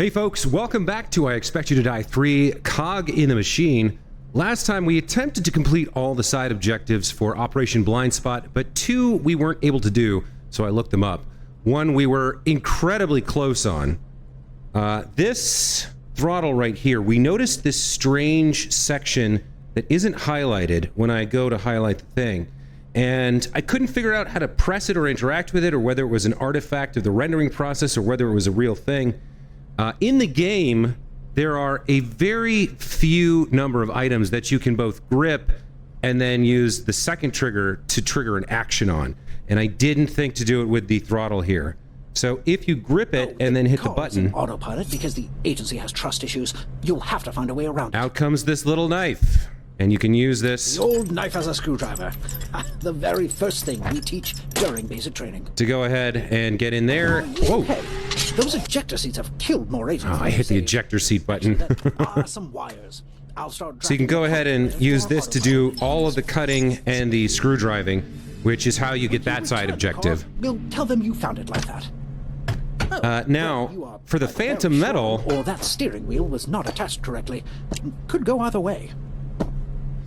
Hey folks, welcome back to I Expect You to Die 3, Cog in the Machine. Last time we attempted to complete all the side objectives for Operation Blind Spot, but 2 we weren't able to do, so I looked them up. 1 we were incredibly close on. This throttle right here, we noticed this strange section that isn't highlighted when I go to highlight the thing. And I couldn't figure out how to press it or interact with it, or whether it was an artifact of the rendering process, or whether it was a real thing. In the game, there are a very few number of items that you can both grip and then use the second trigger to trigger an action on. And I didn't think to do it with the throttle here. So if you grip it and then hit the button... autopilot because the agency has trust issues. You'll have to find a way around it. Out comes this little knife. And you can use this... The old knife as a screwdriver. The very first thing we teach during basic training. To go ahead and get in there... Whoa! Hey, those ejector seats have killed more agents. Oh, I hit the ejector seat button. Some wires. I'll start so you can go ahead and use this to do all of the cutting and the screw driving, which is how you get that side objective. We'll tell them you found it like that. Now, for the Phantom Metal... Or that steering wheel was not attached correctly. Could go either way.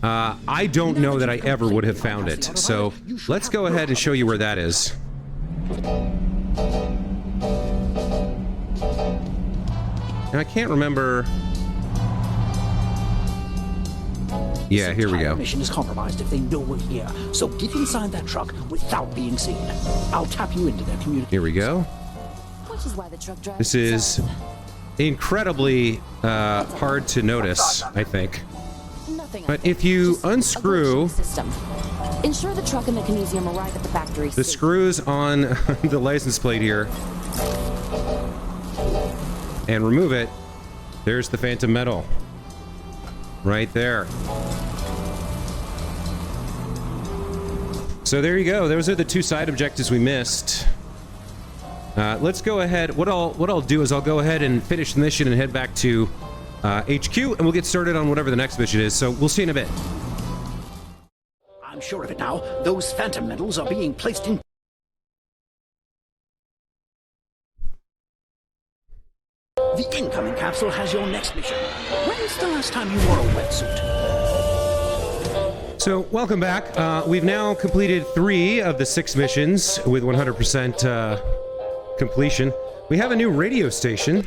I don't know that I ever would have found it, so let's go ahead and show you where that is. Now, I can't remember... Yeah, here we go. The mission is compromised if they know we're here, so get inside that truck without being seen. I'll tap you into their communication. Here we go. Which is why the truck drives This is incredibly hard to notice, I think. But if you unscrew ensure the truck and the Kinesium arrive at the factory. The screws on the license plate here and remove it, there's the Phantom Metal. Right there. So there you go. Those are the 2 side objectives we missed. Let's go ahead. What I'll do is I'll go ahead and finish the mission and head back to HQ, and we'll get started on whatever the next mission is. So we'll see you in a bit. I'm sure of it now. Those Phantom Metals are being placed in... The incoming capsule has your next mission. When's the last time you wore a wetsuit? So, welcome back. We've now completed 3 of the 6 missions with 100% completion. We have a new radio station.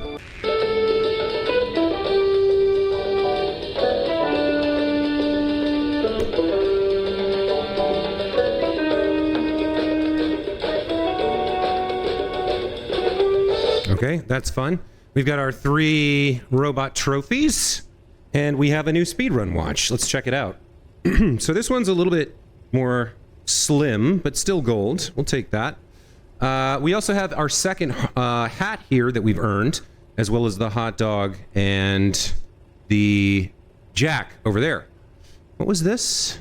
Okay, that's fun. We've got our 3 robot trophies, and we have a new speedrun watch. Let's check it out. So this one's a little bit more slim, but still gold. We'll take that. We also have our second hat here that we've earned, as well as the hot dog and the jack over there. What was this?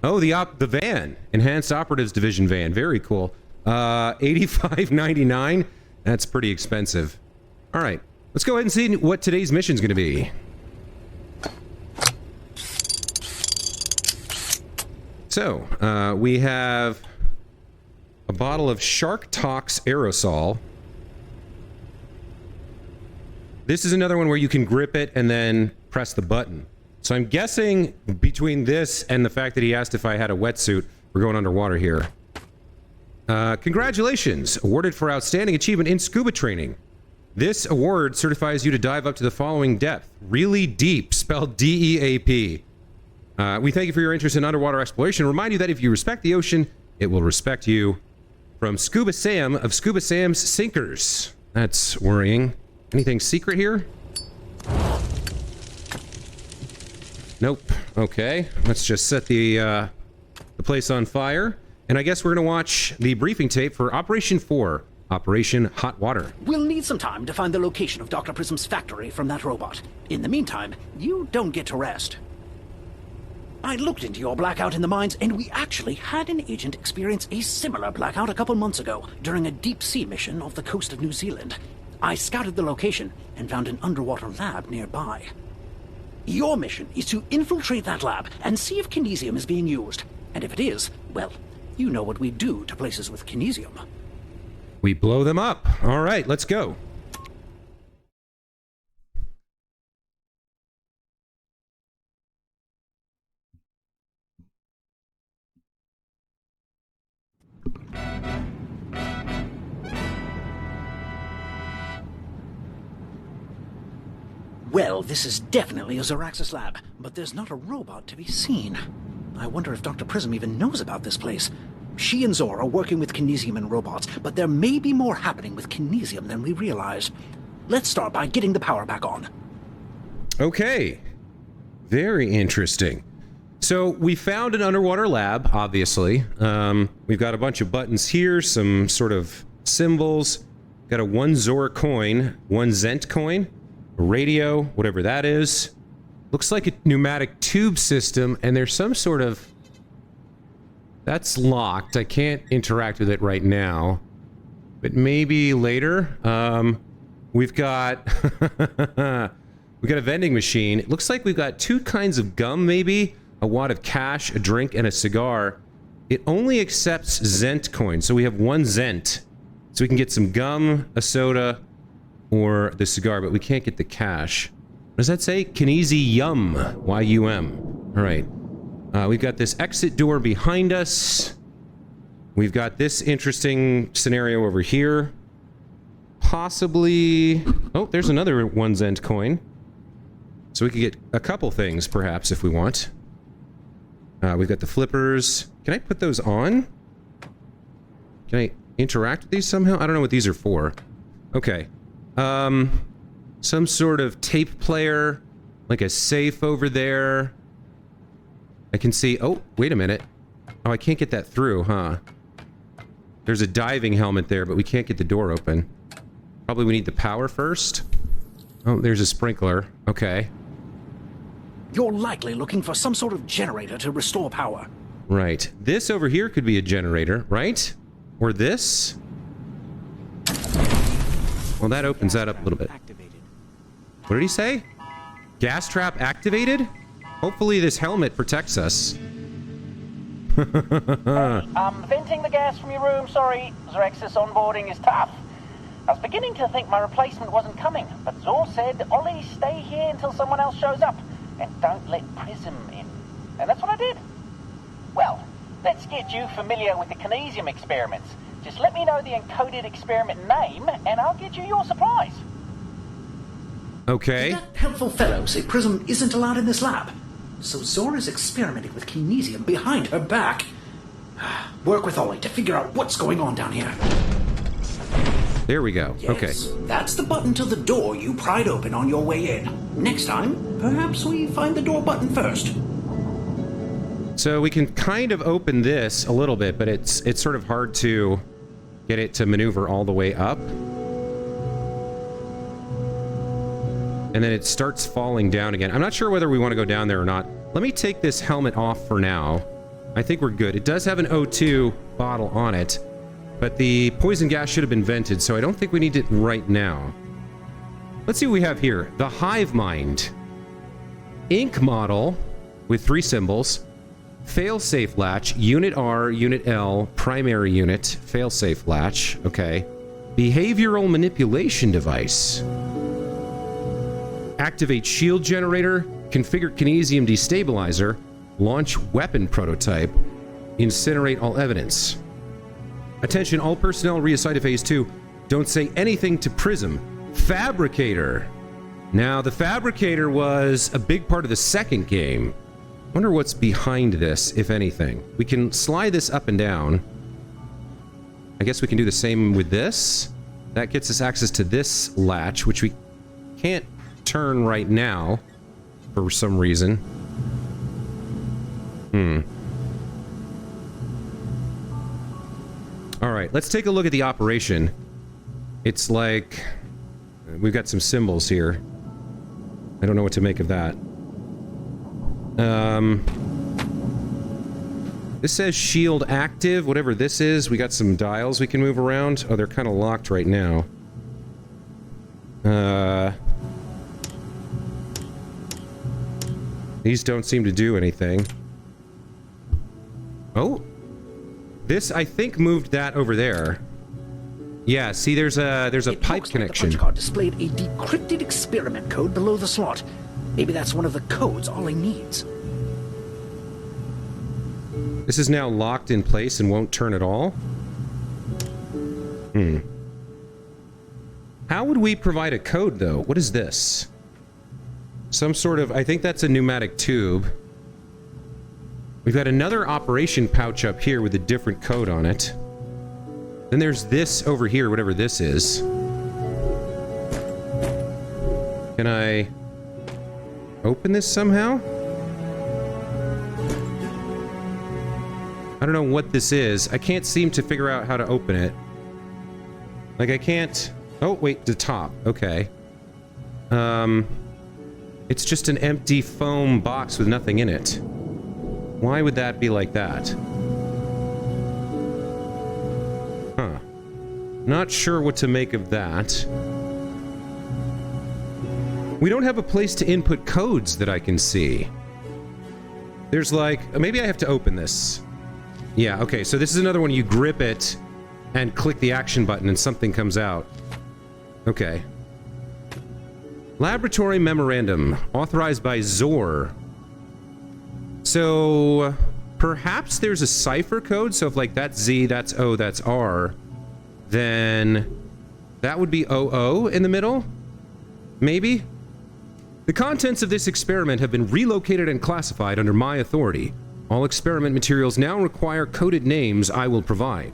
Oh, the van. Enhanced Operatives Division van. Very cool. $85.99. That's pretty expensive. All right, let's go ahead and see what today's mission's going to be. So, we have a bottle of Shark Tox aerosol. This is another one where you can grip it and then press the button. So I'm guessing between this and the fact that he asked if I had a wetsuit, we're going underwater here. Congratulations! Awarded for outstanding achievement in scuba training. This award certifies you to dive up to the following depth. Really deep, spelled D-E-A-P. We thank you for your interest in underwater exploration. Remind you that if you respect the ocean, it will respect you. From Scuba Sam of Scuba Sam's Sinkers. That's worrying. Anything secret here? Nope. Okay. Let's just set the place on fire. And I guess we're going to watch the briefing tape for Operation 4, Operation Hot Water. We'll need some time to find the location of Dr. Prism's factory from that robot. In the meantime, you don't get to rest. I looked into your blackout in the mines, and we actually had an agent experience a similar blackout a couple months ago during a deep-sea mission off the coast of New Zealand. I scouted the location and found an underwater lab nearby. Your mission is to infiltrate that lab and see if Kinesium is being used. And if it is, well, you know what we do to places with Kinesium. We blow them up. All right, let's go. Well, this is definitely a Zoraxis lab, but there's not a robot to be seen. I wonder if Dr. Prism even knows about this place. She and Zor are working with Kinesium and robots, but there may be more happening with Kinesium than we realize. Let's start by getting the power back on. Okay. Very interesting. So we found an underwater lab, obviously. We've got a bunch of buttons here, some sort of symbols. Got a 1 Zor coin, 1 Zent coin, a radio, whatever that is. Looks like a pneumatic tube system, and there's some sort of... That's locked. I can't interact with it right now. But maybe later. We've got... we've got a vending machine. It looks like we've got 2 kinds of gum, maybe. A wad of cash, a drink, and a cigar. It only accepts Zent coins, so we have 1 Zent. So we can get some gum, a or the cigar, but we can't get the cash. What does that say? Kinesium. Y-U-M. All right. We've got this exit door behind us. We've got this interesting scenario over here. Possibly... Oh, there's another 1 Zent coin. So we could get a couple things, perhaps, if we want. We've got the flippers. Can I put those on? Can I interact with these somehow? I don't know what these are for. Okay. Some sort of tape player, like a safe over there. I can see... Oh, wait a minute. Oh, I can't get that through, huh? There's a diving helmet there, but we can't get the door open. Probably we need the power first. Oh, there's a sprinkler. Okay. You're likely looking for some sort of generator to restore power. Right. This over here could be a generator, right? Or this? Well, that opens that up a little bit. What did he say? Gas trap activated? Hopefully this helmet protects us. Venting the gas from your room, sorry. Zoraxis onboarding is tough. I was beginning to think my replacement wasn't coming, but Zor said, Ollie, stay here until someone else shows up, and don't let Prism in. And that's what I did. Well, let's get you familiar with the Kinesium experiments. Just let me know the encoded experiment name, and I'll get you your supplies. Okay. Did that helpful fellow say Prism isn't allowed in this lab? So Zor is experimenting with Kinesium behind her back. Work with Ollie to figure out what's going on down here. There we go. Yes, okay. That's the button to the door you pried open on your way in. Next time, perhaps we find the door button first. So we can kind of open this a little bit, but it's sort of hard to get it to maneuver all the way up. And then it starts falling down again. I'm not sure whether we want to go down there or not. Let me take this helmet off for now. I think we're good. It does have an O2 bottle on it, but the poison gas should have been vented, so I don't think we need it right now. Let's see what we have here. The Hive Mind. Ink model with 3 symbols. Failsafe latch. Unit R, Unit L, primary unit. Failsafe latch. Okay. Behavioral manipulation device. Activate shield generator. Configure Kinesium destabilizer. Launch weapon prototype. Incinerate all evidence. Attention, all personnel reassigned to Phase 2. Don't say anything to Prism. Fabricator. Now, the Fabricator was a big part of the second game. Wonder what's behind this, if anything. We can slide this up and down. I guess we can do the same with this. That gets us access to this latch, which we can't turn right now for some reason. All right, let's take a look at the operation. It's like we've got some symbols here. I don't know what to make of that. This says shield active, whatever this is. We got some dials we can move around. Oh, they're kind of locked right now. These don't seem to do anything. Oh, this I think moved that over there. Yeah, see, there's a pipe connection. The punch card displayed a decrypted experiment code below the slot. Maybe that's one of the codes Ollie needs. This is now locked in place and won't turn at all. How would we provide a code, though? What is this? some sort of... I think that's a pneumatic tube. We've got another operation pouch up here with a different code on it. Then there's this over here, whatever this is. Can I open this somehow? I don't know what this is. I can't seem to figure out how to open it. Like, I can't... Oh, wait, the top. Okay. It's just an empty foam box with nothing in it. Why would that be like that? Huh. Not sure what to make of that. We don't have a place to input codes that I can see. There's like... Maybe I have to open this. Yeah, okay, so this is another one. You grip it and click the action button and something comes out. Okay. Laboratory Memorandum, authorized by Zor. So, perhaps there's a cipher code, so if like that's Z, that's O, that's R, then that would be OO in the middle? Maybe? The contents of this experiment have been relocated and classified under my authority. All experiment materials now require coded names I will provide.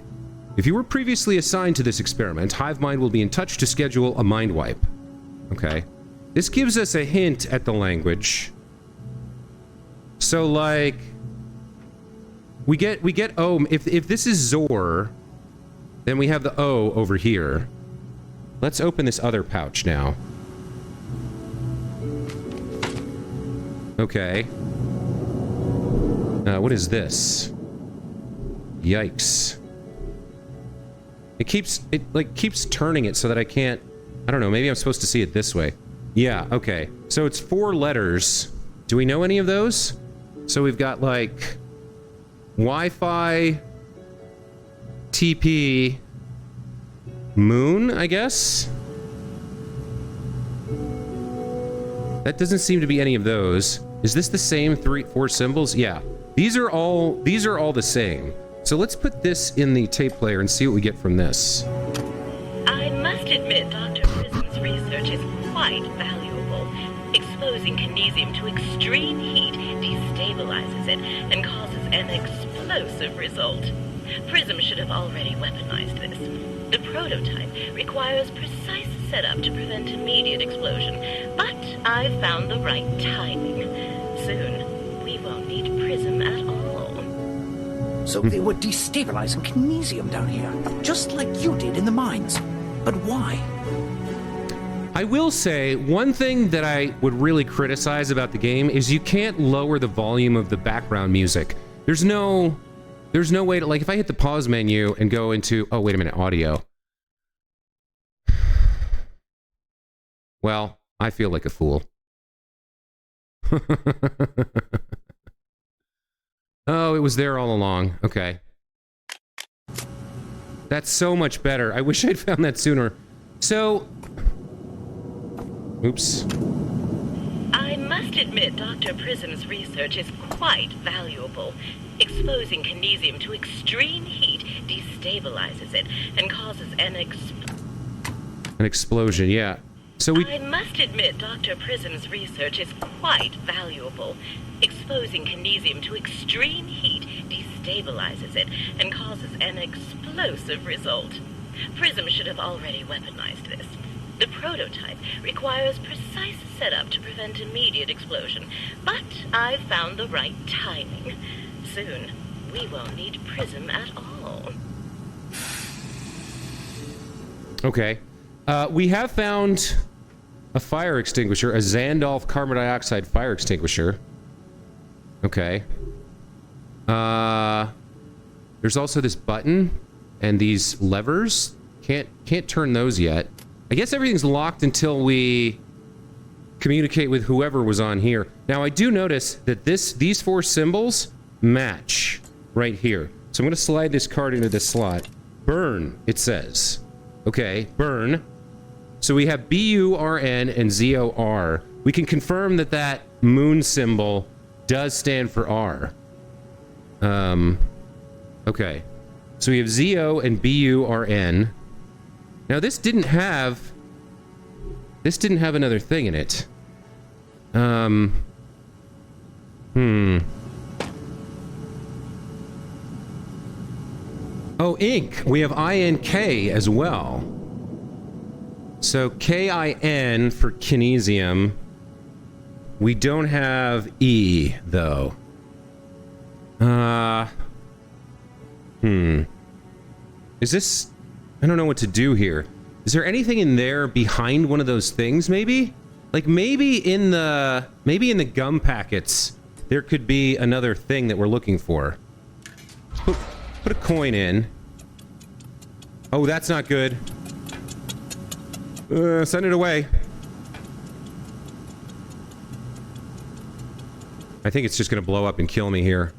If you were previously assigned to this experiment, HiveMind will be in touch to schedule a mind wipe. Okay. This gives us a hint at the language. So, like... We get O. If this is Zor, then we have the O over here. Let's open this other pouch now. Okay. What is this? Yikes. It keeps turning it so that I can't... I don't know, maybe I'm supposed to see it this way. Yeah, okay. So it's 4 letters. Do we know any of those? So we've got, like... Wi-Fi... TP... Moon, I guess? That doesn't seem to be any of those. Is this the same 4 symbols? Yeah. These are all the same. So let's put this in the tape player and see what we get from this. I must admit Dr. Prism's research is quite valuable. Exposing Kinesium to extreme heat destabilizes it and causes an explosive result. Prism should have already weaponized this. The prototype requires precise setup to prevent immediate explosion, but I've found the right timing. Soon, we won't need Prism at all. So they were destabilizing Kinesium down here, just like you did in the mines. But why? I will say, one thing that I would really criticize about the game is you can't lower the volume of the background music. There's no way to, like, if I hit the pause menu and go into... Oh, wait a minute, audio. Well, I feel like a fool. Oh, it was there all along. Okay. That's so much better. I wish I'd found that sooner. So... Oops. I must admit Dr. Prism's research is quite valuable. Exposing Kinesium to extreme heat destabilizes it and causes an explosion, yeah. So I must admit Dr. Prism's research is quite valuable. Exposing Kinesium to extreme heat destabilizes it and causes an explosive result. Prism should have already weaponized this. The prototype requires precise setup to prevent immediate explosion, but I've found the right timing. Soon, we won't need Prism at all. Okay. We have found a fire extinguisher, a Xandolph carbon dioxide fire extinguisher. Okay. There's also this button and these levers. Can't turn those yet. I guess everything's locked until we communicate with whoever was on here. Now, I do notice that these 4 symbols match right here. So I'm going to slide this card into this slot. Burn, it says. Okay, burn. So we have B-U-R-N and Z-O-R. We can confirm that that moon symbol does stand for R. Okay. So we have Z-O and B-U-R-N. Now this didn't have another thing in it. Oh, ink. We have INK as well. So KIN for Kinesium. We don't have E, though. Is this... I don't know what to do here. Is there anything in there behind one of those things, maybe? Like, maybe in the gum packets, there could be another thing that we're looking for. Put a coin in. Oh, that's not good. Send it away. I think it's just gonna blow up and kill me here.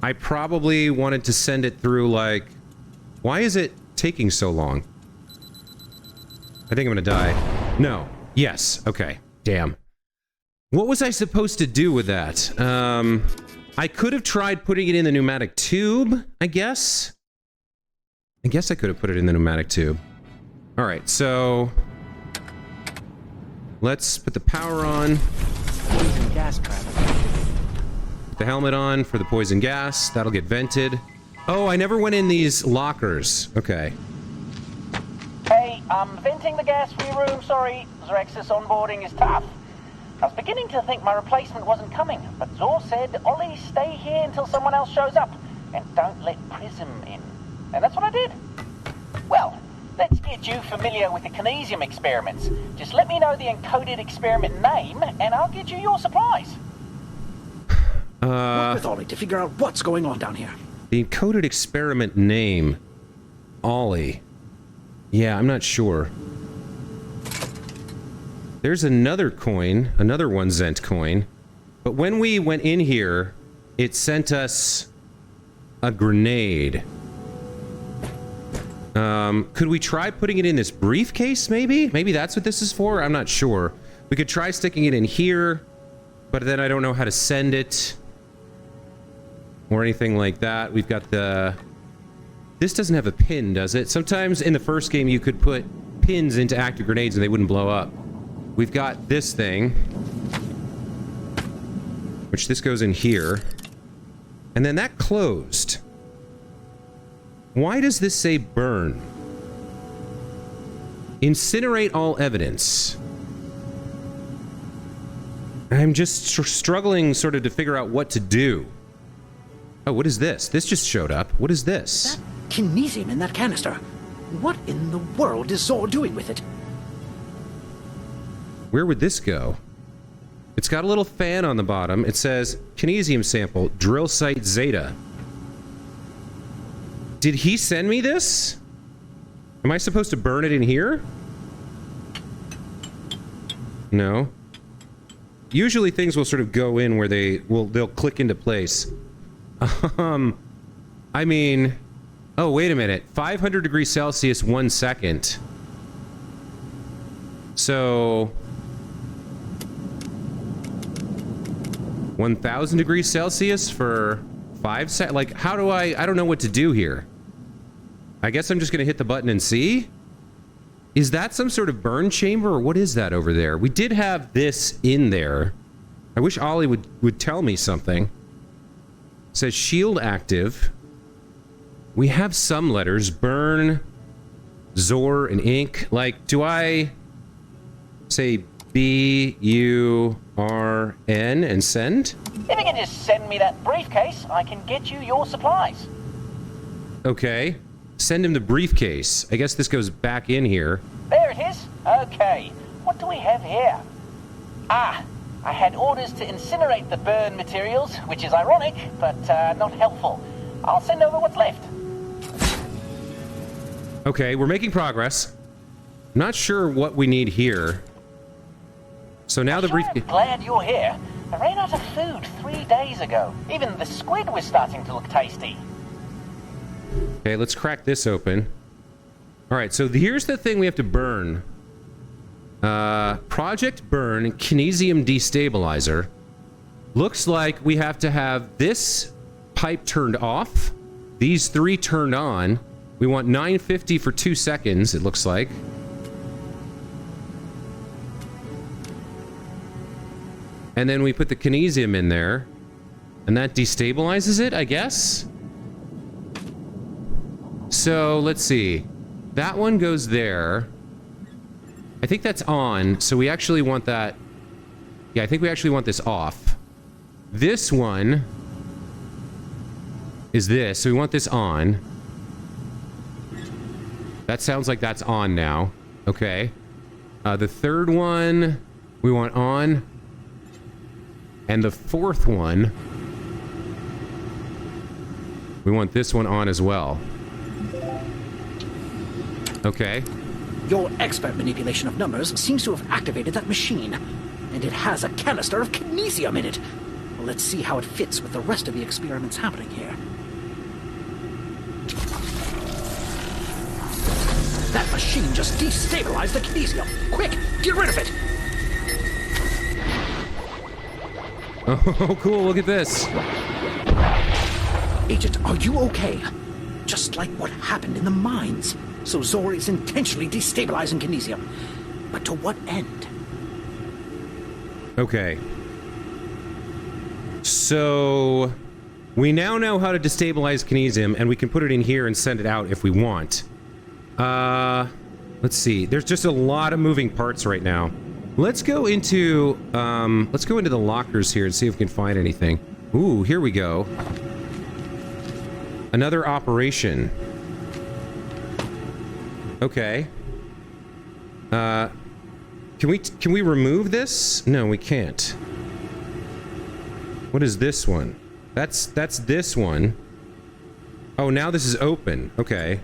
I probably wanted to send it through, like... Why is it taking so long? I think I'm gonna die. No. Yes. Okay. Damn. What was I supposed to do with that? I could have tried putting it in the pneumatic tube, I guess. I guess I could have put it in the pneumatic tube. Alright, so... Let's put the power on. Poison gas trap. Put the helmet on for the poison gas. That'll get vented. Oh, I never went in these lockers. Okay. Hey, I'm venting the gas from your room, sorry. Zrex's onboarding is tough. I was beginning to think my replacement wasn't coming, but Zor said, Ollie, stay here until someone else shows up, and don't let Prism in. And that's what I did. Well, let's get you familiar with the Kinesium experiments. Just let me know the encoded experiment name, and I'll get you your supplies. Work with Ollie to figure out what's going on down here. The encoded experiment name. Ollie. Yeah, I'm not sure. There's another coin, another 1 Zent coin. But when we went in here, it sent us a grenade. Could we try putting it in this briefcase, maybe? Maybe that's what this is for? I'm not sure. We could try sticking it in here, but then I don't know how to send it. Or anything like that. We've got the... This doesn't have a pin, does it? Sometimes in the first game you could put pins into active grenades and they wouldn't blow up. We've got this thing. Which this goes in here. And then that closed. Why does this say burn? Incinerate all evidence. I'm just struggling sort of to figure out what to do. Oh, what is this? This just showed up. What is this? That Kinesium in that canister. What in the world is Zor doing with it? Where would this go? It's got a little fan on the bottom. It says, Kinesium sample, drill site Zeta. Did he send me this? Am I supposed to burn it in here? No. Usually things will sort of go in where they'll click into place. I mean... Oh, wait a minute. 500 degrees Celsius, 1 second. So... 1,000 degrees Celsius for 5 seconds? Like, how do I don't know what to do here. I guess I'm just gonna hit the button and see? Is that some sort of burn chamber, or what is that over there? We did have this in there. I wish Ollie would tell me something. It says shield active. We have some letters. Burn, Zor, and ink. Like, do I say B-U-R-N and send? If you can just send me that briefcase, I can get you your supplies. Okay. Send him the briefcase. I guess this goes back in here. There it is. Okay. What do we have here? Ah, I had orders to incinerate the burn materials, which is ironic, but not helpful. I'll send over what's left. Okay, we're making progress. Not sure what we need here. So now the briefcase... I'm glad you're here. I ran out of food 3 days ago. Even the squid was starting to look tasty. Okay, let's crack this open. Alright, so here's the thing we have to burn. Project Burn Kinesium Destabilizer. Looks like we have to have this pipe turned off. These 3 turned on. We want 950 for 2 seconds, it looks like. And then we put the Kinesium in there. And that destabilizes it, I guess? So, let's see. That one goes there. I think that's on, so we actually want that... Yeah, I think we actually want this off. This one is this, so we want this on. That sounds like that's on now. Okay. The third one we want on. And the fourth one, we want this one on as well. Okay. Your expert manipulation of numbers seems to have activated that machine. And it has a canister of Kinesium in it. Well, let's see how it fits with the rest of the experiments happening here. That machine just destabilized the Kinesium. Quick, get rid of it! Oh, cool, look at this. Agent, are you okay? Just like what happened in the mines. So Zor is intentionally destabilizing Kinesium. But to what end? Okay. So, we now know how to destabilize Kinesium, and we can put it in here and send it out if we want. Let's see. There's just a lot of moving parts right now. Let's go into the lockers here and see if we can find anything. Ooh, here we go. Another operation. Okay. Can we remove this? No, we can't. What is this one? That's this one. Oh, now this is open. Okay.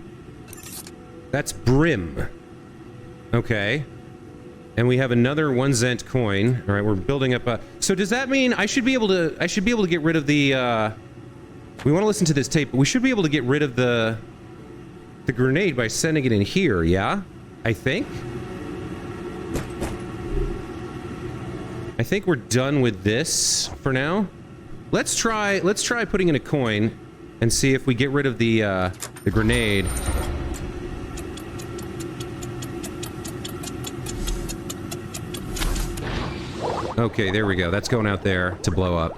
That's Brim. Okay. And we have another 1 cent coin. All right, we're building up a... So does that mean I should be able to get rid of the we want to listen to this tape, but we should be able to get rid of the grenade by sending it in here, yeah? I think we're done with this for now. Let's try putting in a coin and see if we get rid of the grenade. Okay, there we go. That's going out there to blow up.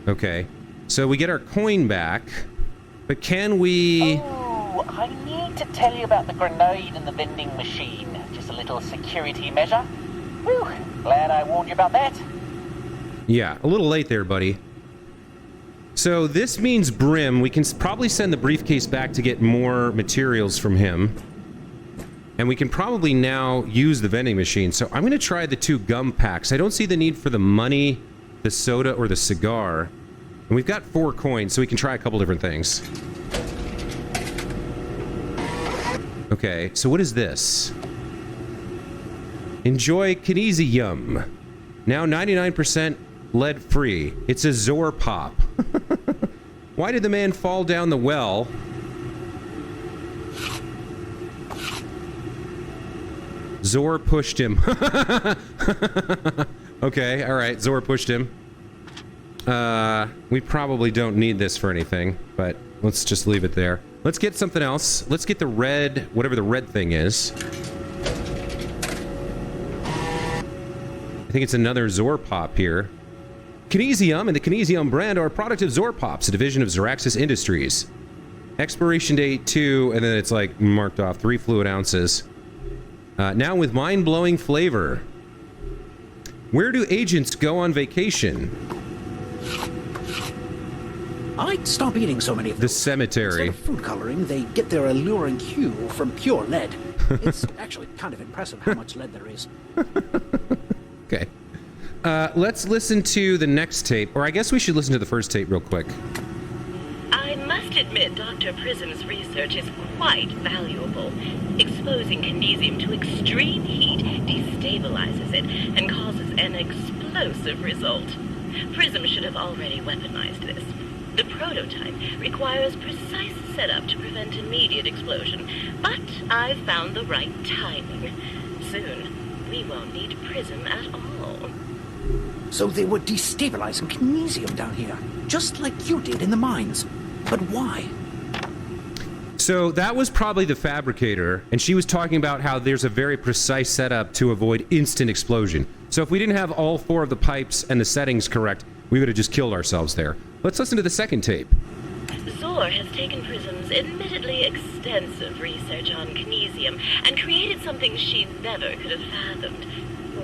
Okay. So we get our coin back, but can we... Oh, I need to tell you about the grenade and the vending machine. Just a little security measure. Whew, glad I warned you about that. Yeah, a little late there, buddy. So this means Brim. We can probably send the briefcase back to get more materials from him. And we can probably now use the vending machine. So I'm going to try the 2 gum packs. I don't see the need for the money, the soda, or the cigar. And we've got 4 coins, so we can try a couple different things. Okay, so what is this? Enjoy Kinesium. Now 99% lead-free. It's a Zor pop. Why did the man fall down the well? Zor pushed him. Okay, alright, Zor pushed him. We probably don't need this for anything, but let's just leave it there. Let's get something else. Let's get the red, whatever the red thing is. I think it's another Zor pop here. Kinesium and the Kinesium brand are a product of Zor Pops, a division of Zoraxis Industries. Expiration date 2, and then it's like marked off 3 fluid ounces. Now with mind-blowing flavor. Where do agents go on vacation? I'd stop eating so many of The those. cemetery. Instead of food coloring, they get their alluring hue from pure lead. It's actually kind of impressive how much lead there is. Okay. Let's listen to the next tape, or I guess we should listen to the first tape real quick. I must admit Dr. Prism's research is quite valuable. Exposing Kinesium to extreme heat destabilizes it and causes an explosive result. Prism should have already weaponized this. The prototype requires precise setup to prevent immediate explosion, but I've found the right timing. Soon, we won't need Prism at all. So they were destabilizing Kinesium down here, just like you did in the mines. But why? So that was probably the Fabricator, and she was talking about how there's a very precise setup to avoid instant explosion. So if we didn't have all 4 of the pipes and the settings correct, we would have just killed ourselves there. Let's listen to the second tape. Zor has taken Prism's admittedly extensive research on Kinesium and created something she never could have fathomed.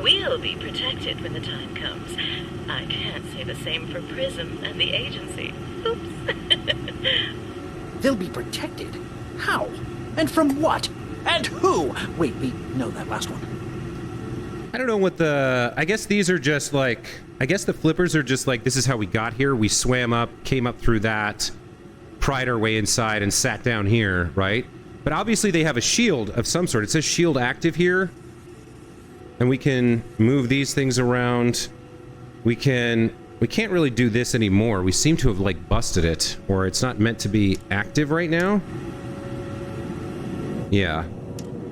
We'll be protected when the time comes. I can't say the same for Prism and the agency. Oops. They'll be protected? How? And from what? And who? Wait, we know that last one. I don't know what the... I guess these are just like... I guess the flippers are just like, this is how we got here. We swam up, came up through that, pried our way inside, and sat down here, right? But obviously they have a shield of some sort. It says shield active here. And we can move these things around. We can't really do this anymore. We seem to have, like, busted it. Or it's not meant to be active right now. Yeah.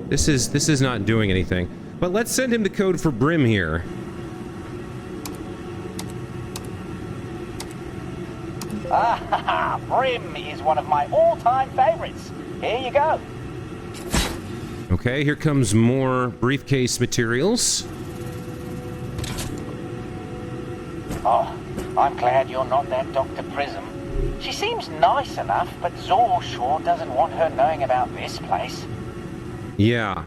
This is not doing anything. But let's send him the code for Brim here. Ah, Brim is one of my all-time favorites. Here you go. Okay, here comes more briefcase materials. Oh, I'm glad you're not that Dr. Prism. She seems nice enough, but Zor sure doesn't want her knowing about this place. Yeah.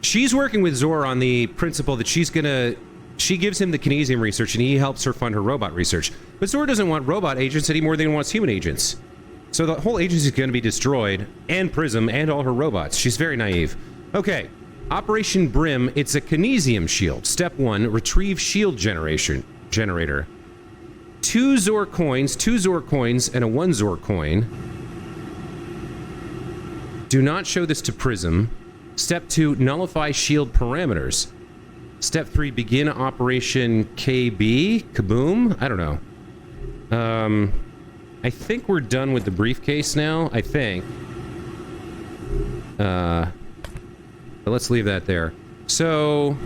She's working with Zor on the principle that she gives him the Kinesium research and he helps her fund her robot research. But Zor doesn't want robot agents any more than he wants human agents. So the whole agency is going to be destroyed, and Prism, and all her robots. She's very naive. Okay, Operation Brim, it's a Kinesium shield. Step 1, retrieve shield generator. 2 Zor coins, and a 1 Zor coin. Do not show this to Prism. Step 2, nullify shield parameters. Step 3, begin Operation KB? Kaboom? I don't know. I think we're done with the briefcase now. I think. But let's leave that there. So...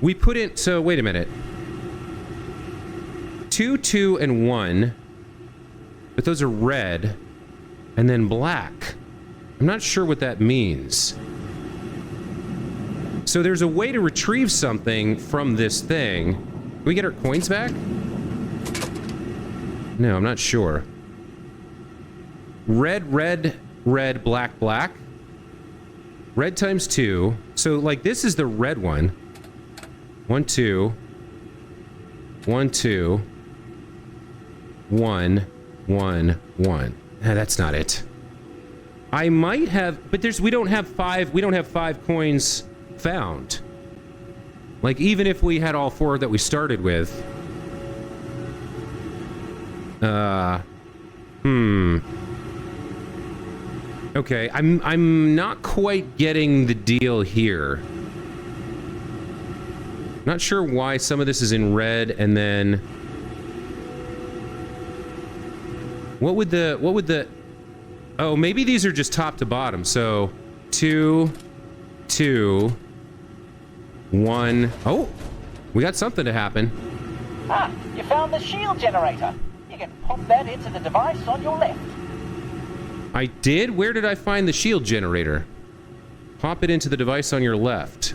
we put in... So, wait a minute. 2, 2, and 1. But those are red. And then black. I'm not sure what that means. So there's a way to retrieve something from this thing. Can we get our coins back? No, I'm not sure. Red, red, red, black, black. Red times 2. So, like, this is the red one. 1, 2. 1, 2. 1, 1, 1. Nah, that's not it. I might have, but we don't have 5 coins found. Like, even if we had all 4 that we started with. Okay, I'm not quite getting the deal here. Not sure why some of this is in red and then... What would the... Oh, maybe these are just top to bottom. So, 2, 2, 1... Oh! We got something to happen. Ah, you found the shield generator. You can pop that into the device on your left. I did? Where did I find the shield generator? Pop it into the device on your left.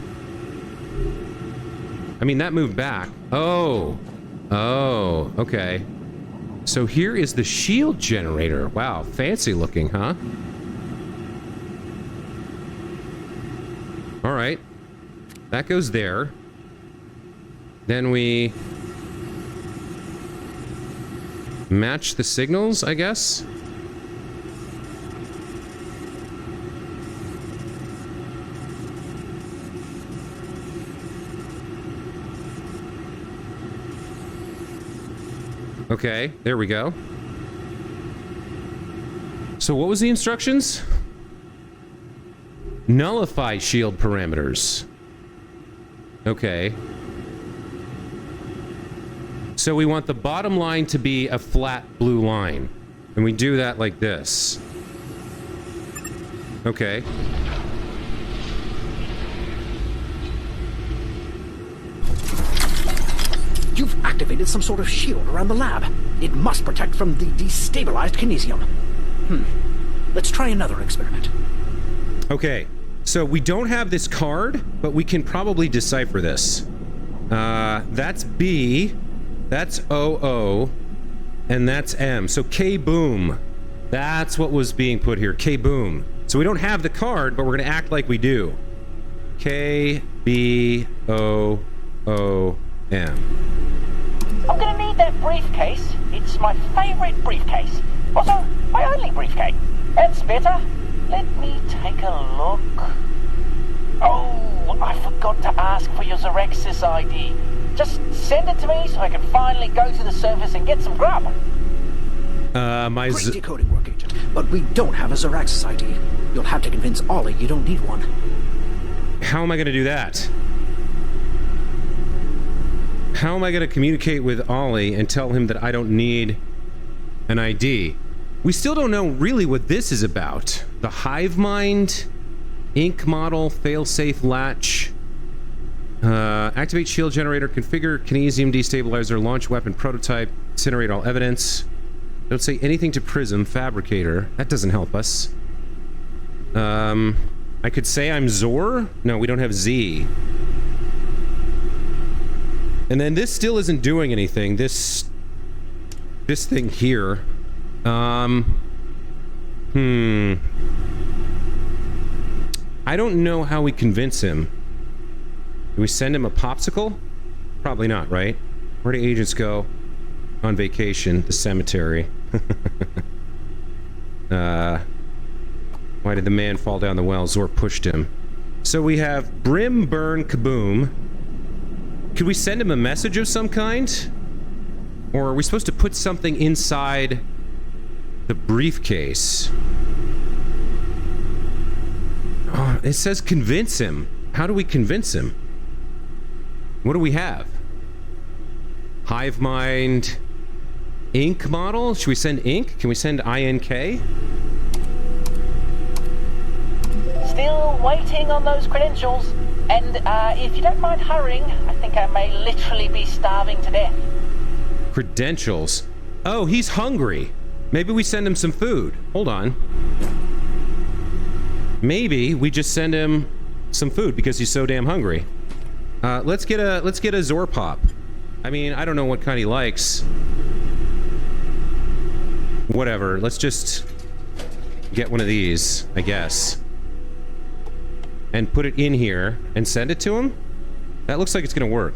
I mean, that moved back. Oh. Oh, okay. So here is the shield generator. Wow, fancy looking, huh? All right. That goes there. Then we match the signals, I guess. Okay, there we go. So what was the instructions? Nullify shield parameters. Okay. So we want the bottom line to be a flat blue line. And we do that like this. Okay. You've activated some sort of shield around the lab. It must protect from the destabilized Kinesium. Let's try another experiment. Okay, so we don't have this card, but we can probably decipher this. That's B, that's OO, and that's M. So K-boom. That's what was being put here, K-boom. So we don't have the card, but we're going to act like we do. K-B-O-O-M. I'm gonna need that briefcase. It's my favorite briefcase. Also, my only briefcase. That's better. Let me take a look. Oh, I forgot to ask for your Xerexis ID. Just send it to me so I can finally go to the surface and get some grub. Great decoding work, Agent. But we don't have a Xeraxis ID. You'll have to convince Ollie you don't need one. How am I going to do that? How am I going to communicate with Ollie and tell him that I don't need an ID? We still don't know really what this is about. The hive mind, ink model, failsafe latch, activate shield generator, configure Kinesium destabilizer, launch weapon prototype, incinerate all evidence. Don't say anything to Prism, Fabricator. That doesn't help us. I could say I'm Zor? No, we don't have Z. And then this still isn't doing anything. This thing here. I don't know how we convince him. Do we send him a popsicle? Probably not, right? Where do agents go on vacation? The cemetery. Why did the man fall down the well? Zor pushed him. So we have Brim, Burn, Kaboom. Could we send him a message of some kind? Or are we supposed to put something inside the briefcase? Oh, it says convince him. How do we convince him? What do we have? Hive mind. Ink model? Should we send ink? Can we send INK? Still waiting on those credentials. And if you don't mind hurrying, I think I may literally be starving to death. Credentials? Oh, he's hungry. Maybe we send him some food. Hold on. Maybe we just send him some food because he's so damn hungry. Let's get a Zor Pop. I mean, I don't know what kind he likes. Whatever. Let's just get one of these, I guess. And put it in here and send it to him? That looks like it's gonna work.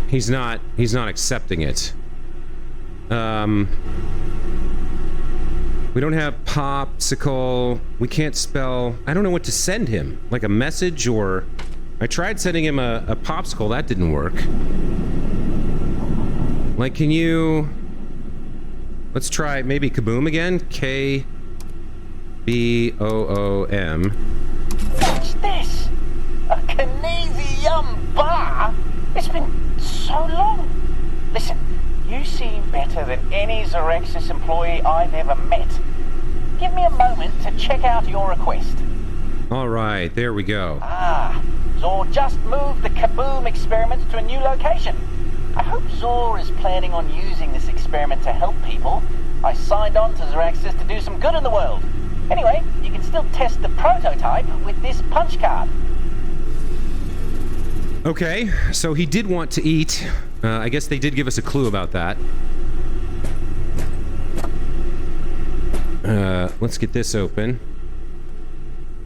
He's not accepting it. We don't have popsicle. We can't spell. I don't know what to send him. Like a message or... I tried sending him a popsicle. That didn't work. Like, can you... Let's try maybe Kaboom again. K-B-O-O-M. What's this? A Kinesium bar? It's been so long. Listen, you seem better than any Xerexis employee I've ever met. Give me a moment to check out your request. All right, there we go. Zor just moved the Kaboom experiments to a new location. I hope Zor is planning on using this experiment to help people. I signed on to Xerexis to do some good in the world. Anyway, you can still test the prototype with this punch card. Okay, so he did want to eat. I guess they did give us a clue about that. Let's get this open.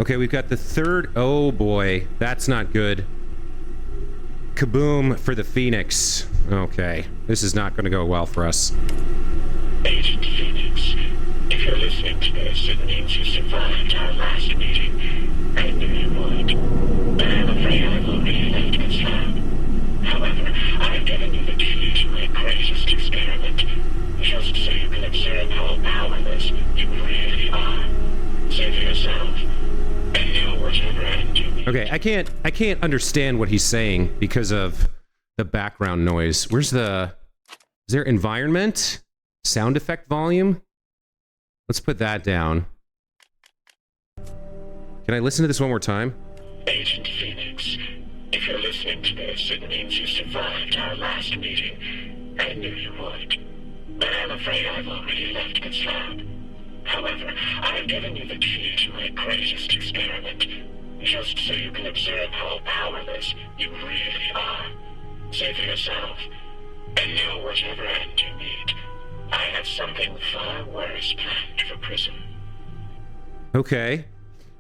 Okay, we've got the third... Oh boy, that's not good. Kaboom for the Phoenix. Okay, this is not going to go well for us. Agent Phoenix, if you're listening to this, it means you survived our last meeting. I knew you would, but I'm afraid I've already left this lab. However, I've given you the key to my greatest experiment, just so you can observe how powerless you really are. Save yourself, and know whatever I'm doing. Okay, I can't understand what he's saying because of the background noise. Where's the... Is there environment? Sound effect volume? Let's put that down. Can I listen to this one more time? Agent Phoenix, if you're listening listening to this, it means you survived our last meeting. I knew you would. But I'm afraid I've already left this lab. However, I've given you the key to my greatest experiment, just so you can observe how powerless you really are. Say for yourself, and know whatever end you meet, I have something far worse planned for Prism. Okay.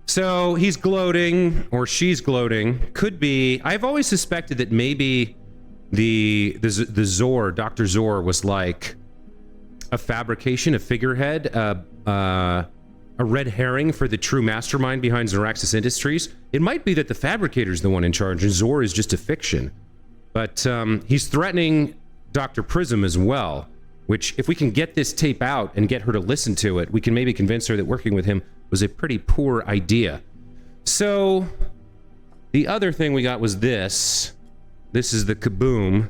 So he's gloating, or she's gloating. Could be. I've always suspected that maybe the Zor, Dr. Zor, was like a fabrication, a figurehead, a red herring for the true mastermind behind Zoraxis Industries. It might be that the Fabricator's the one in charge, and Zor is just a fiction. But he's threatening Dr. Prism as well, which, if we can get this tape out and get her to listen to it, we can maybe convince her that working with him was a pretty poor idea. So, the other thing we got was this. This is the Kaboom.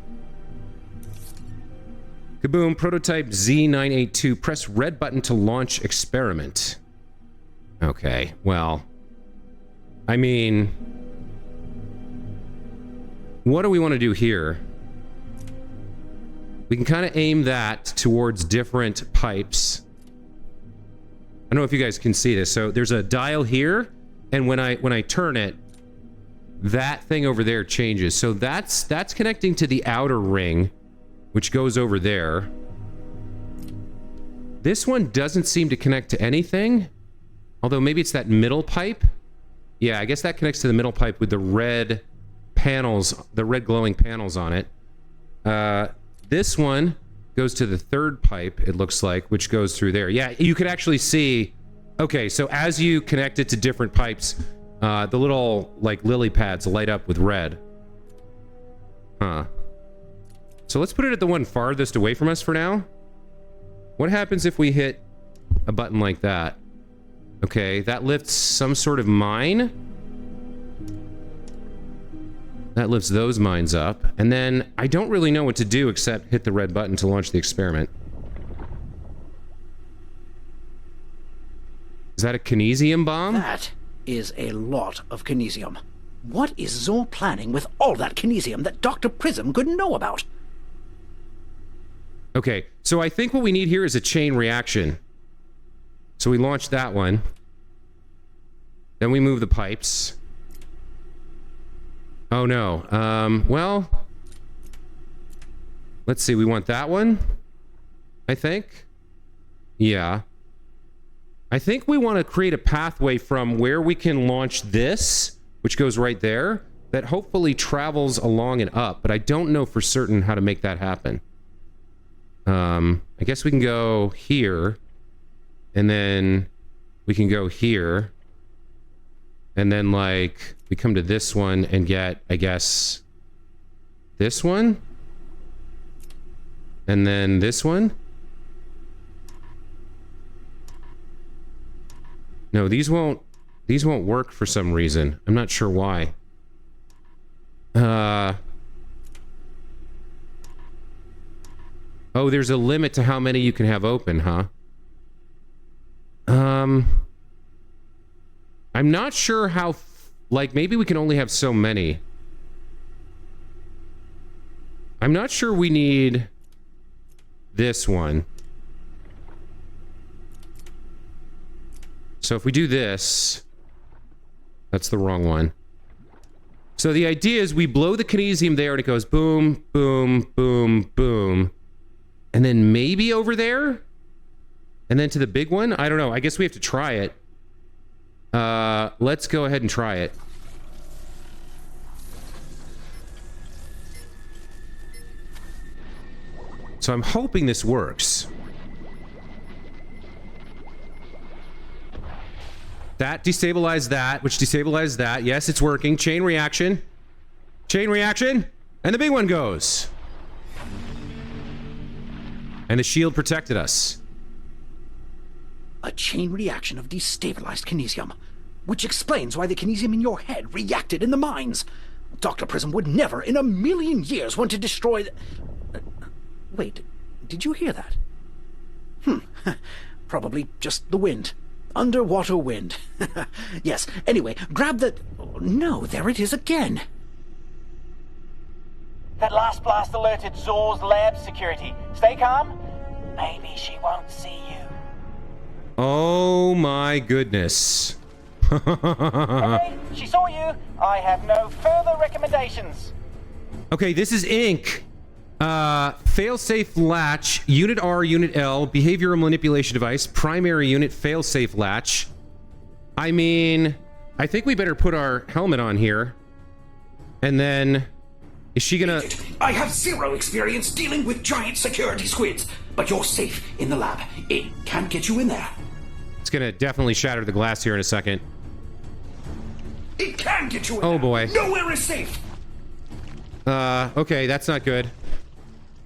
Kaboom, prototype Z982. Press red button to launch experiment. Okay, well, I mean, what do we want to do here? We can kind of aim that towards different pipes. I don't know if you guys can see this. So there's a dial here, and when I turn it, that thing over there changes. So that's connecting to the outer ring, which goes over there. This one doesn't seem to connect to anything, although maybe it's that middle pipe. Yeah, I guess that connects to the middle pipe with the red panels, the red glowing panels on it. This one goes to the third pipe, it looks like, which goes through there. Yeah, you could actually see... Okay, so as you connect it to different pipes, the little, like, lily pads light up with red. Huh. So let's put it at the one farthest away from us for now. What happens if we hit a button like that? Okay, that lifts some sort of mine. That lifts those mines up. And then I don't really know what to do except hit the red button to launch the experiment. Is that a Kinesium bomb? That is a lot of Kinesium. What is Zor planning with all that Kinesium that Dr. Prism couldn't know about? Okay, so I think what we need here is a chain reaction. So we launch that one. Then we move the pipes. Oh no. Well, let's see. We want that one, I think. Yeah. I think we want to create a pathway from where we can launch this, which goes right there, that hopefully travels along and up, but I don't know for certain how to make that happen. I guess we can go here, and then we can go here, and then, like, we come to this one and get, I guess, this one, and then this one. No, these won't work for some reason. I'm not sure why. Oh, there's a limit to how many you can have open, huh? I'm not sure how... Like, maybe we can only have so many. I'm not sure we need this one. So if we do this... That's the wrong one. So the idea is we blow the Kinesium there and it goes boom, boom, boom, boom. And then maybe over there? And then to the big one? I don't know. I guess we have to try it. Let's go ahead and try it. So I'm hoping this works. That destabilized that, which destabilized that. Yes, it's working. Chain reaction. Chain reaction. And the big one goes. And the shield protected us. A chain reaction of destabilized Kinesium, which explains why the Kinesium in your head reacted in the mines. Dr. Prism would never in a million years want to destroy the... Wait, did you hear that? Probably just the wind. Underwater wind. Yes, anyway, grab the... No, there it is again. That last blast alerted Zor's lab security. Stay calm. Maybe she won't see you. Oh my goodness. Hey, she saw you. I have no further recommendations. Okay, this is Inc. Failsafe latch, Unit R, Unit L, behavioral manipulation device, primary unit, failsafe latch. I mean, I think we better put our helmet on here. And then, is she gonna... I have zero experience dealing with giant security squids, but you're safe in the lab. It can't get you in there. It's gonna definitely shatter the glass here in a second. It can get you in Oh there. boy. Nowhere is safe. Okay, that's not good.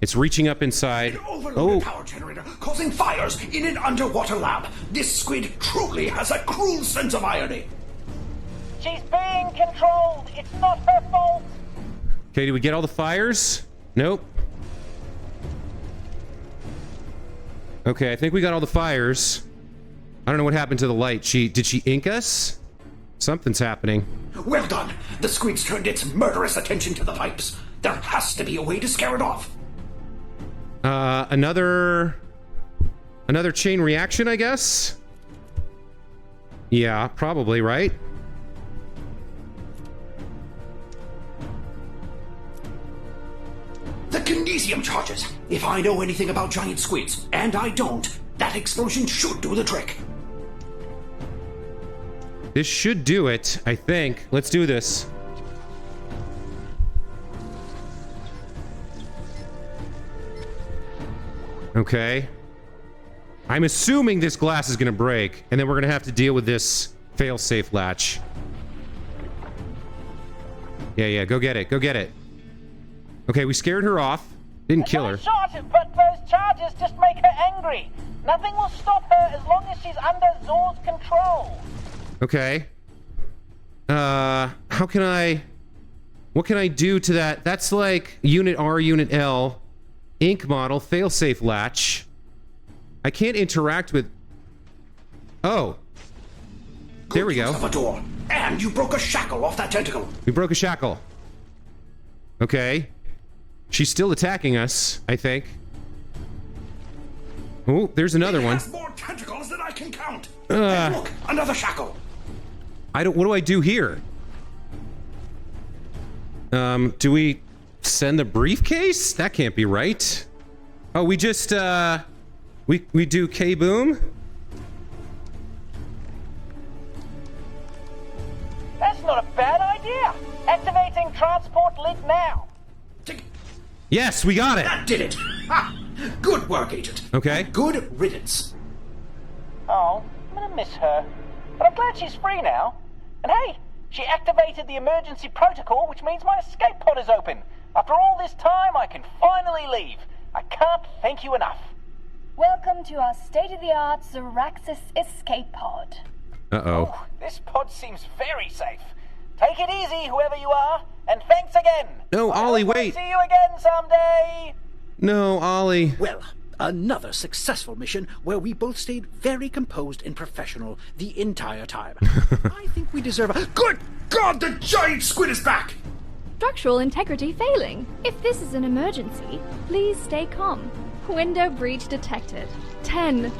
It's reaching up inside. An overloaded power generator causing fires in an underwater lab. This squid truly has a cruel sense of irony. She's being controlled. It's not her fault. Okay, did we get all the fires? Nope. Okay, I think we got all the fires. I don't know what happened to the light. Did she ink us? Something's happening. Well done. The squid's turned its murderous attention to the pipes. There has to be a way to scare it off. Another chain reaction, I guess? Yeah, probably, right? The Kinesium charges. If I know anything about giant squids, and I don't, that explosion should do the trick. This should do it, I think. Let's do this. Okay. I'm assuming this glass is gonna break, and then we're gonna have to deal with this fail-safe latch. Yeah, go get it, go get it. Okay, we scared her off. Didn't kill her. Shot, but those charges just make her angry. Nothing will stop her as long as she's under Zor's control. Okay. What can I do to that? That's like Unit R, Unit L, ink model, failsafe latch. I can't interact with... Oh. There we go. Of a door. And you broke a shackle off that tentacle. We broke a shackle. Okay. She's still attacking us, I think. Oh, there's another one. It has more tentacles than I can count. And look, another shackle. What do I do here? Do we send the briefcase? That can't be right. Oh, we just, we do K-boom? That's not a bad idea. Activating transport lid now. Yes, we got it. That did it. Ha! Good work, Agent. Okay. And good riddance. Oh, I'm gonna miss her. But I'm glad she's free now. And hey, she activated the emergency protocol, which means my escape pod is open. After all this time, I can finally leave. I can't thank you enough. Welcome to our state-of-the-art Zoraxis escape pod. Uh-oh. Oh, this pod seems very safe. Take it easy, whoever you are, and thanks again. No, Ollie, wait. See you again someday. No, Ollie. Well, another successful mission where we both stayed very composed and professional the entire time. I think we deserve a... Good God, the giant squid is back! Structural integrity failing. If this is an emergency, please stay calm. Window breach detected. 10,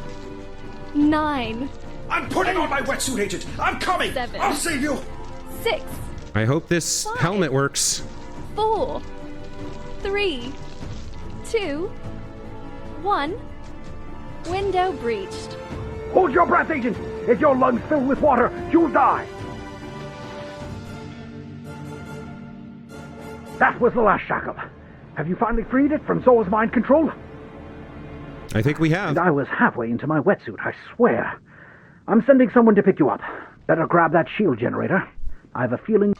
9, I'm putting on my wetsuit, Agent. I'm coming. 7. I'll save you. 6, I hope this 5. helmet works. 4, 3, 2, 1. Window breached. Hold your breath, Agent! If your lungs fill with water, you'll die! That was the last shackle. Have you finally freed it from Zor's mind control? I think we have. And I was halfway into my wetsuit, I swear. I'm sending someone to pick you up. Better grab that shield generator. I have a feeling...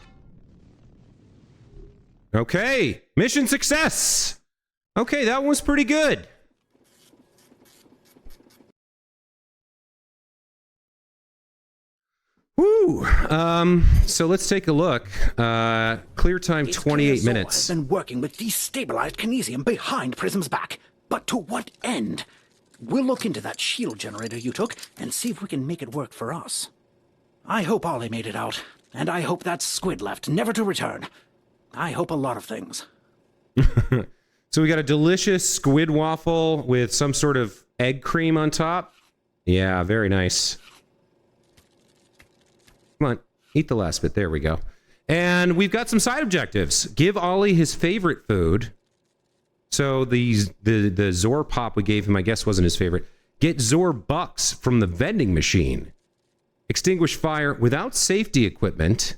Okay, mission success. Okay, that was pretty good. Woo. So let's take a look. Clear time It's 28 clear Zor minutes. has been working with destabilized Kinesium behind Prism's back. But to what end? We'll look into that shield generator you took and see if we can make it work for us. I hope Ollie made it out, and I hope that squid left, never to return. I hope a lot of things. So we got a delicious squid waffle with some sort of egg cream on top. Yeah, very nice. Come on, eat the last bit. There we go. And we've got some side objectives. Give Ollie his favorite food. So the Zor pop we gave him, I guess, wasn't his favorite. Get Zor bucks from the vending machine. Extinguish fire without safety equipment.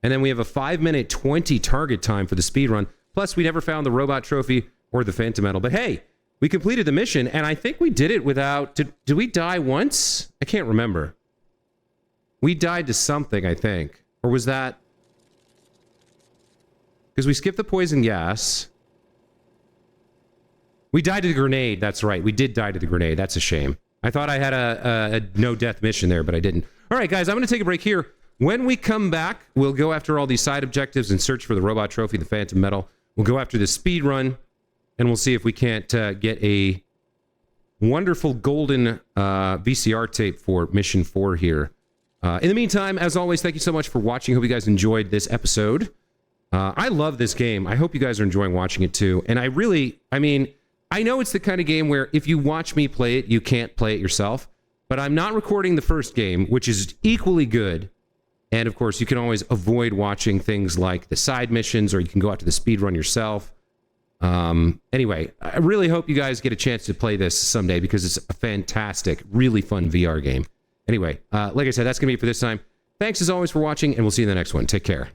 And then we have a 5-minute 20 target time for the speed run. Plus, we never found the robot trophy or the phantom medal. But hey, we completed the mission, and I think we did it without... Did we die once? I can't remember. We died to something, I think. Or was that... Because we skipped the poison gas. We died to the grenade. That's right. We did die to the grenade. That's a shame. I thought I had a no-death mission there, but I didn't. All right, guys, I'm going to take a break here. When we come back, we'll go after all these side objectives and search for the robot trophy, the phantom medal. We'll go after the speed run, and we'll see if we can't get a wonderful golden VCR tape for Mission 4 here. In the meantime, as always, thank you so much for watching. Hope you guys enjoyed this episode. I love this game. I hope you guys are enjoying watching it too. And I mean, I know it's the kind of game where if you watch me play it, you can't play it yourself. But I'm not recording the first game, which is equally good. And of course, you can always avoid watching things like the side missions, or you can go out to the speed run yourself. Anyway, I really hope you guys get a chance to play this someday because it's a fantastic, really fun VR game. Anyway, like I said, that's going to be it for this time. Thanks as always for watching, and we'll see you in the next one. Take care.